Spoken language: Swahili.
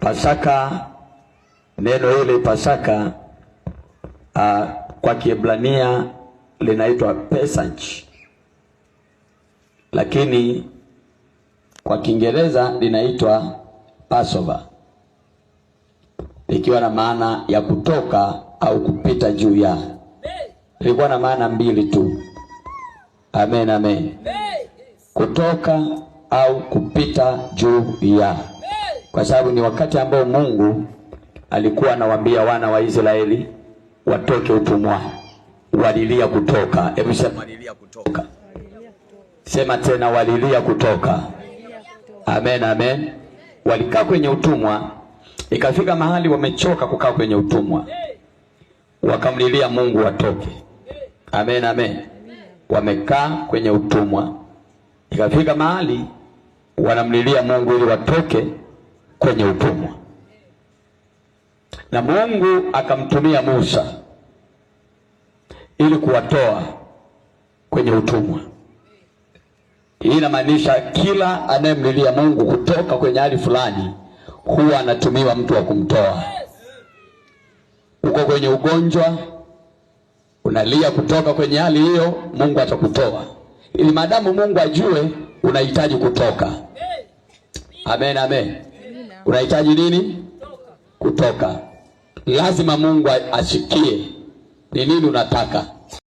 Pasaka, neno hili Pasaka kwa Kiebrania linaitwa Pesach, lakini kwa Kiingereza linaitwa Passover, ikiwa na maana ya kutoka au kupita juu ya. Ilikuwa na maana mbili tu. Amen, amen. Kutoka au kupita juu ya, kwa sababu ni wakati ambao Mungu alikuwa anawaambia wana wa Israeli watoke utumwa. Walilia kutoka. Hebu sema walilia kutoka. Sema tena walilia kutoka. Amen, amen. Walikaa kwenye utumwa, ikafika mahali wamechoka kukaa kwenye utumwa, wakamlilia Mungu watoke. Amen, amen. Wamekaa kwenye utumwa, ikafika mahali wanamlilia Mungu ili watoke kwenye utumwa, na Mungu akamtumia Musa ili kuwatoa kwenye utumwa. Hii inamaanisha kila anayemlilia Mungu kutoka kwenye hali fulani huwa anatumiwa mtu wa kumtoa. Uko kwenye ugonjwa, unalia kutoka kwenye hali hiyo, Mungu atakutoa. Ili madamu Mungu ajue unahitaji kutoka. Amen, amen. Unahitaji nini? Kutoka. Lazima Mungu asikie ni nini unataka.